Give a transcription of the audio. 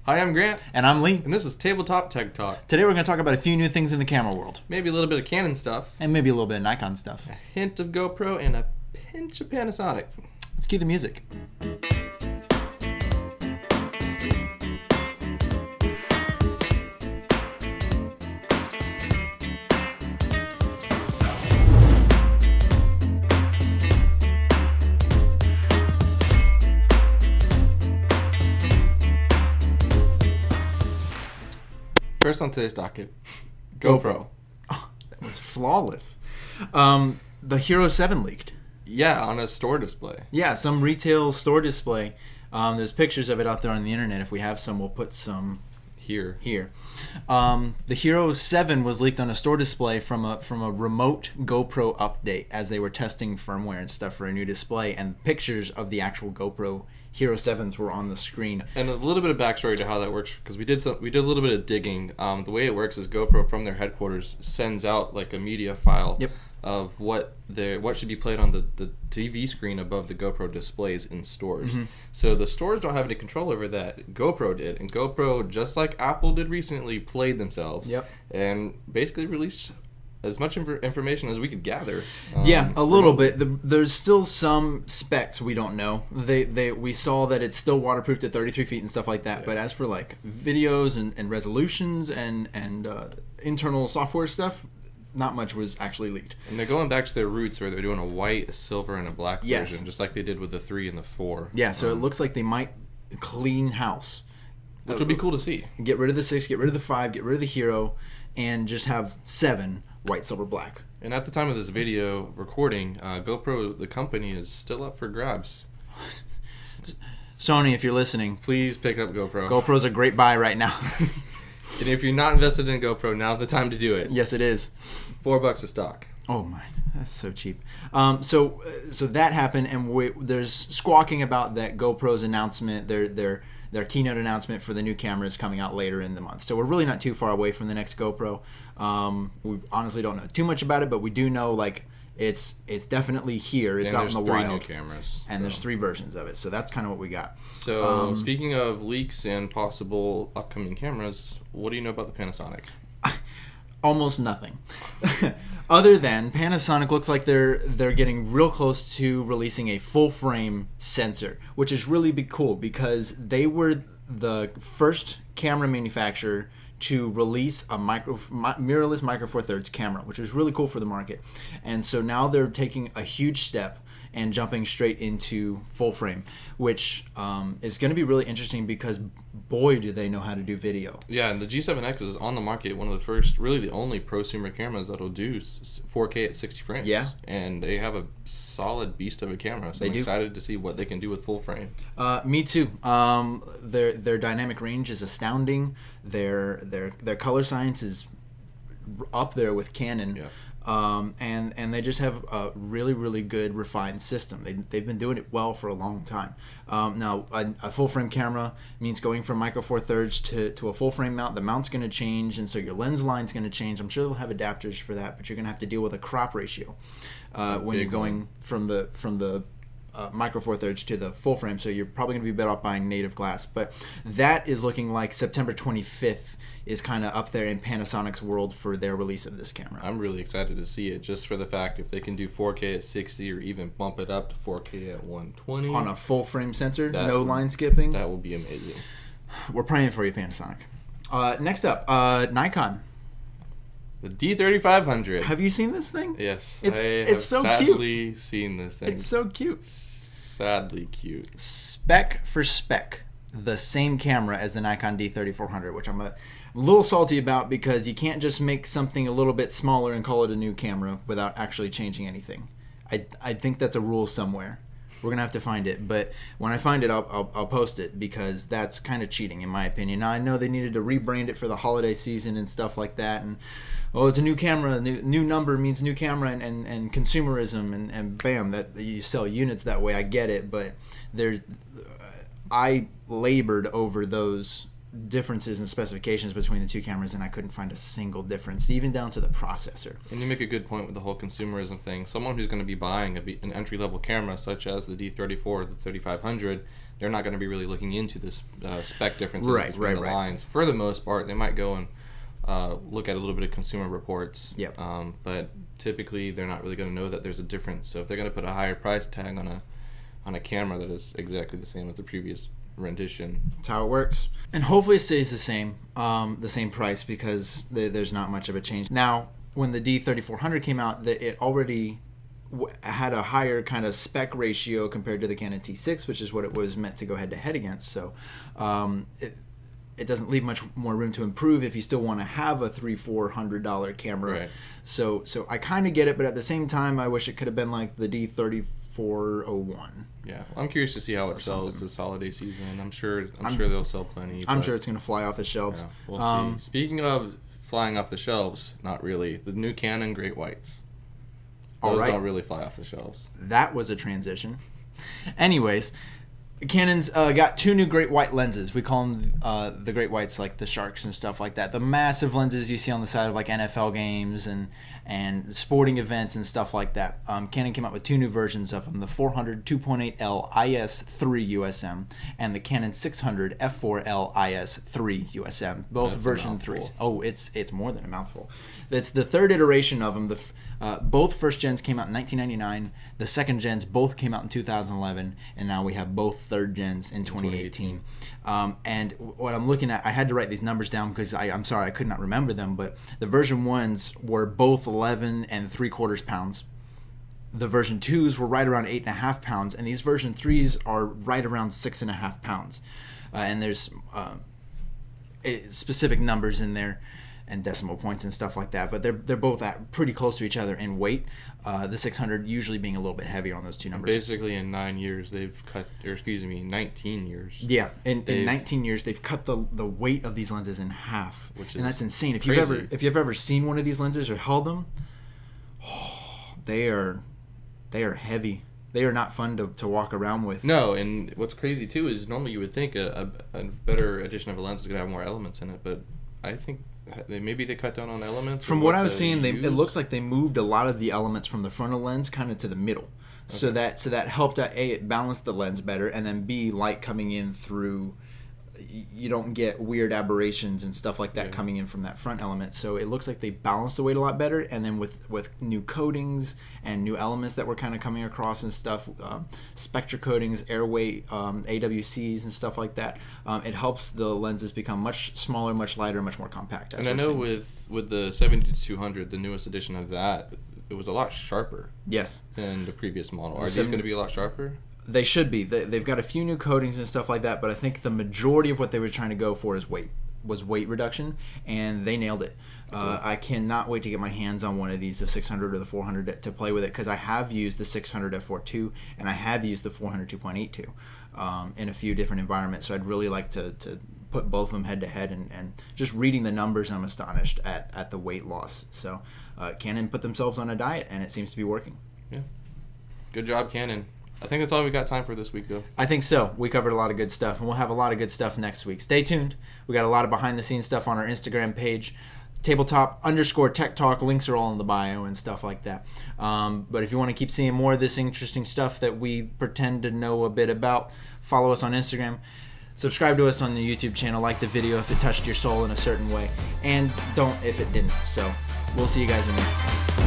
Hi, I'm Grant. And I'm Lee. And this is Tabletop Tech Talk. Today we're going to talk about a few new things in the camera world. Maybe a little bit of Canon stuff. And maybe a little bit of Nikon stuff. A hint of GoPro and a pinch of Panasonic. Let's cue the music. First on today's docket, GoPro. Oh, that was flawless. The Hero 7 leaked. Yeah, on a store display. Yeah, some retail store display. There's pictures of it out there on the internet. If we have some, we'll put some here. The Hero 7 was leaked on a store display from a remote GoPro update as they were testing firmware and stuff for a new display, and pictures of the actual GoPro Hero 7s were on the screen. And a little bit of backstory to how that works, because we did a little bit of digging. The way it works is GoPro from their headquarters sends out like a media file of what should be played on the TV screen above the GoPro displays in stores. Mm-hmm. So the stores don't have any control over that. GoPro did, and GoPro, just like Apple did recently, played themselves and basically released as much information as we could gather. Yeah, a little bit. There's still some specs we don't know. We saw that it's still waterproofed at 33 feet and stuff like that. Yeah. But as for like videos and resolutions and internal software stuff, not much was actually leaked. And they're going back to their roots where they're doing a white, a silver, and a black version, just like they did with the 3 and the 4. Yeah, so it looks like they might clean house. Which would be cool to see. Get rid of the 6, get rid of the 5, get rid of the Hero, and just have 7 white, silver, black. And at the time of this video recording, GoPro, the company, is still up for grabs. Sony, if you're listening, please pick up GoPro. GoPro's a great buy right now. And if you're not invested in GoPro, now's the time to do it. Yes, it is. $4 a stock. Oh my, that's so cheap. So that happened, and there's squawking about that GoPro's announcement, their keynote announcement for the new camera is coming out later in the month. So we're really not too far away from the next GoPro. We honestly don't know too much about it, but we do know like it's definitely here. It's out in the wild. There's 3 new cameras. And there's 3 versions of it. So that's kind of what we got. So speaking of leaks and possible upcoming cameras, what do you know about the Panasonic? Almost nothing. Other than Panasonic looks like they're getting real close to releasing a full frame sensor, which is really cool because they were the first camera manufacturer to release a mirrorless micro four thirds camera, which was really cool for the market. And so now they're taking a huge step and jumping straight into full frame, which is going to be really interesting because boy do they know how to do video. Yeah, and the G7X is on the market, one of the first, really the only prosumer cameras that'll do 4K at 60 frames. Yeah. And they have a solid beast of a camera, so I'm excited to see what they can do with full frame. Me too. Their dynamic range is astounding. Their color science is up there with Canon. Yeah. And they just have a really, really good refined system. They've been doing it well for a long time. Now, a full frame camera means going from micro four thirds to a full frame mount. The mount's going to change, and so your lens line's going to change. I'm sure they'll have adapters for that, but you're going to have to deal with a crop ratio when you're going from the micro four thirds to the full frame. So you're probably going to be better off buying native glass. But that is looking like September 25th is kind of up there in Panasonic's world for their release of this camera. I'm really excited to see it just for the fact if they can do 4K at 60 or even bump it up to 4K at 120. On a full frame sensor, no line skipping. That will be amazing. We're praying for you, Panasonic. Next up, Nikon. The D3500. Have you seen this thing? Yes. It's so sadly cute. Seen this thing. It's so cute. Sadly cute. Spec for spec, the same camera as the Nikon D3400, which I'm a little salty about because you can't just make something a little bit smaller and call it a new camera without actually changing anything. I think that's a rule somewhere. We're gonna have to find it, but when I find it, I'll post it because that's kind of cheating in my opinion. Now I know they needed to rebrand it for the holiday season and stuff like that, and it's a new camera, new number means new camera, and consumerism, and bam, that you sell units that way. I get it, but I labored over those differences in specifications between the two cameras, and I couldn't find a single difference, even down to the processor. And you make a good point with the whole consumerism thing. Someone who's going to be buying an entry-level camera such as the D34 or the 3500, they're not going to be really looking into this spec differences between the lines. For the most part, they might go and look at a little bit of consumer reports. Yep. But typically, they're not really going to know that there's a difference. So if they're going to put a higher price tag on a camera that is exactly the same as the previous rendition, that's how it works. And hopefully it stays the same price, because there's not much of a change. Now, when the D3400 came out, it already had a higher kind of spec ratio compared to the Canon T6, which is what it was meant to go head to head against. So it doesn't leave much more room to improve if you still want to have a $300-400 camera. Right. So I kind of get it, but at the same time, I wish it could have been like the D3401. Yeah, I'm curious to see how it sells this holiday season. I'm sure they'll sell plenty. I'm sure it's going to fly off the shelves. Yeah, we'll see. Speaking of flying off the shelves, not really. The new Canon Great Whites. Those don't really fly off the shelves. That was a transition. Anyways, Canon's got 2 new Great White lenses. We call them the Great Whites, like the sharks and stuff like that. The massive lenses you see on the side of like NFL games and sporting events and stuff like that. Canon came out with 2 new versions of them: the 400 2.8L IS3 USM and the Canon 600 f4L IS3 USM. Both version 3s. Oh, it's more than a mouthful. That's the third iteration of them. Both first gens came out in 1999. The second gens both came out in 2011, and now we have both third gens in 2018. And what I'm looking at, I had to write these numbers down because I'm sorry I could not remember them. But the version 1s were both 11 3/4 pounds. The version 2s were right around 8.5 pounds, and these version 3s are right around 6.5 pounds. And there's specific numbers in there and decimal points and stuff like that, but they're both at pretty close to each other in weight. The 600 usually being a little bit heavier on those two numbers. Basically, in 9 years they've cut, or excuse me, 19 years. Yeah, in 19 years they've cut the weight of these lenses in half, which is and that's insane. If crazy. you've ever seen one of these lenses or held them, they are heavy. They are not fun to walk around with. No, and what's crazy too is normally you would think a better edition of a lens is gonna have more elements in it, but I think maybe they cut down on elements. From what I was seeing, it looks like they moved a lot of the elements from the frontal lens kind of to the middle, so that helped out. A, it balanced the lens better, and then B, light coming in through. You don't get weird aberrations and stuff like that coming in from that front element. So it looks like they balanced the weight a lot better, and then with new coatings and new elements that were kind of coming across and stuff, spectra coatings, air weight, AWCs and stuff like that, it helps the lenses become much smaller, much lighter, much more compact. And I know with the 70-200, the newest edition of that, it was a lot sharper. Yes. Than the previous model. Are these going to be a lot sharper? They should be. They've got a few new coatings and stuff like that, but I think the majority of what they were trying to go for is weight reduction, and they nailed it. I cannot wait to get my hands on one of these, the 600 or the 400, to play with it, because I have used the 600 f4.2 and I have used the 400 2.82 in a few different environments. So I'd really like to put both of them head to head, and just reading the numbers, I'm astonished at the weight loss. So Canon put themselves on a diet, and it seems to be working. Yeah, good job, Canon. I think that's all we got time for this week, though. I think so. We covered a lot of good stuff, and we'll have a lot of good stuff next week. Stay tuned. We got a lot of behind-the-scenes stuff on our Instagram page, Tabletop_Tech Talk. Links are all in the bio and stuff like that. But if you want to keep seeing more of this interesting stuff that we pretend to know a bit about, follow us on Instagram. Subscribe to us on the YouTube channel. Like the video if it touched your soul in a certain way, and don't if it didn't. So we'll see you guys in the next one.